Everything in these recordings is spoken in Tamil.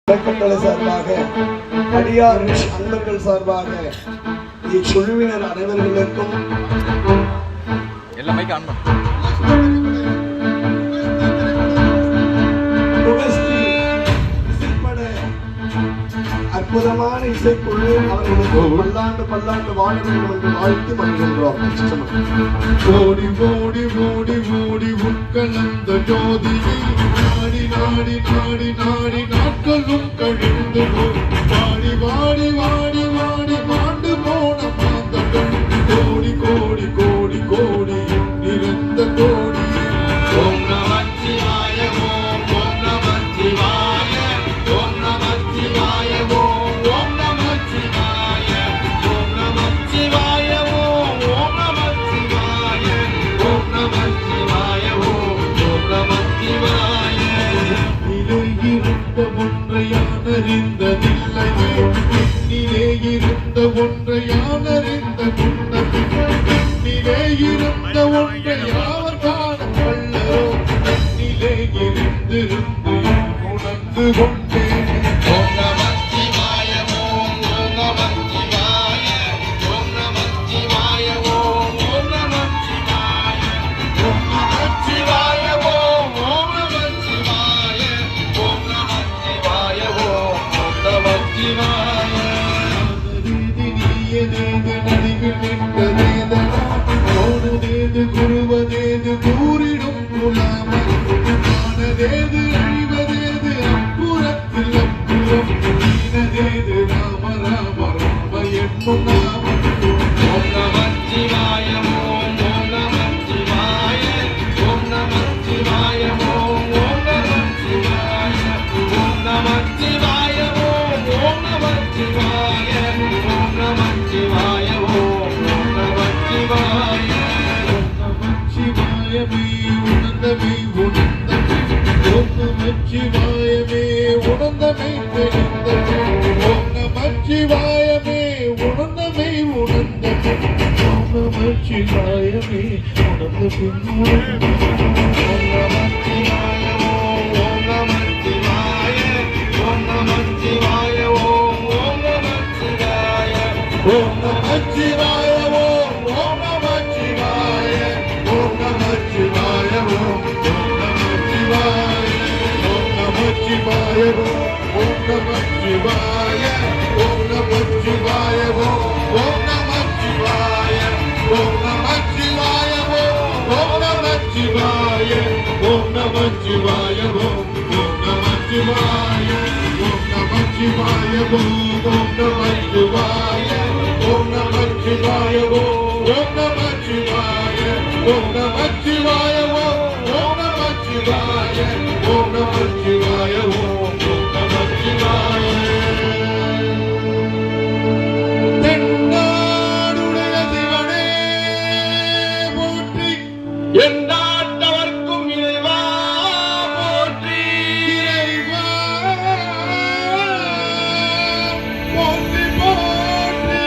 அறக்கட்டளை சார்பாக அடியார் அன்பர்கள் சார்பாக இக்குழுவினர் அனைவர்களுக்கும் அற்புதமான இசைக்குழு அவர்களுக்கு பல்லாண்டு வாழ வேண்டும் என்று வாழ்த்து மகிழ்கின்றோம். ஓடி ஓடி ஓடி ஓடி உட்கலந்த ஜோதியை நாடி நாடி நாடி நாடி நாட்களும் கழிந்து வாடி வாடி வாடி வாடி மாண்டு போன மாந்தர்கள் கோடி கோடி கோடி கோடி நிறைந்த கோடி. ஓம் நமச்சிவாய ஓம் ஓம் நமச்சிவாய ஓம் நமச்சிவாய ஓம் ஓம் நமச்சிவாய ஓம் நமச்சிவாய ஓம் ஓம் நமச்சிவாய ஓம் நமச்சிவாய ஓம் ஓம் நமச்சிவாய. இருந்த ஒன்றை யானறிந்ததில்லையே என்னிலே இருந்த ஒன்றை யானறிந்த என்னிலே இருந்த ஒன்றை யாவர் காண வல்லரோ என்னிலே இருந்திருந்து உணர்ந்து கொண்டேன். ஓம் நமச்சிவாய ஓம் ஓம் நமச்சிவாய ஓம் நமச்சிவாய ஓம் ஓம் நமச்சிவாய ஓம் நமச்சிவாய ஓம் ஓம் நமச்சிவாய ஓம் நமச்சிவாய ஓம் ஓம் நமச்சிவாய. நீயதேது நடிவில் நின்றதேதனா ஓடுதேது குருவதேது கூறிடும் குலாமல் ஆனதேது அழிவதேது அப்புறத்தில் அப்புறம் ஈனதேது ராம ராம ராம என்னும் நாமம். ஓம் நமச்சிவாய ஓம் ஓம் நமச்சிவாய ஓம் நமச்சிவாய ஓம் ஓம் நமச்சிவாய ஓம் நமச்சிவாய ஓம் ஓம் நமச்சிவாய ஓம் நமச்சிவாய ஓம் ஓம் நமச்சிவாய. நமச்சிவாயமே உணர்ந்தமை உணர்ந்தமை ஓம் நமச்சிவாயமே உணர்ந்தமை தெரிந்தமை ஓம் நமச்சிவாயமே உணர்ந்தமை உணர்ந்தமை ஓம் நமச்சிவாயமே உணர்ந்த பின் ஓம் நமச்சிவாய ஓம் ஓம் நமச்சிவாய ஓம் நமச்சிவாய ஓம் ஓம் நமச்சிவாய ஓம் நமச்சிவாய ஓம் ஓம் நமச்சிவாய ஓம் நமச்சிவாய ஓம் ஓம் நமச்சிவாய ஓம் நமச்சிவாய ஓம் நமச்சிவாய ஓம் நமச்சிவாய ஓம் ஓம் நமச்சிவாய ஓம் நமச்சிவாய ஓம் நமச்சிவாய ஓம் நமச்சிவாய ஓம் ஓம் நமச்சிவாய ஓம் நமச்சிவாய ஓம் ஓம் நமச்சிவாய ஓம் நமச்சிவாய ஓம் ஓம் நமச்சிவாய ஓம் நமச்சிவாய ஓம் ஓம் நமச்சிவாய ஓம் நமச்சிவாய ஓம் ஓம் நமச்சிவாய. தென்னாடுடைய சிவனே போற்றி எந்நாட்டவர்க்கும் இறைவா போற்றி இறைவா போற்றி போற்றி.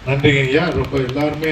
நன்றிங்க ஐயா. ரொம்ப எல்லாருமே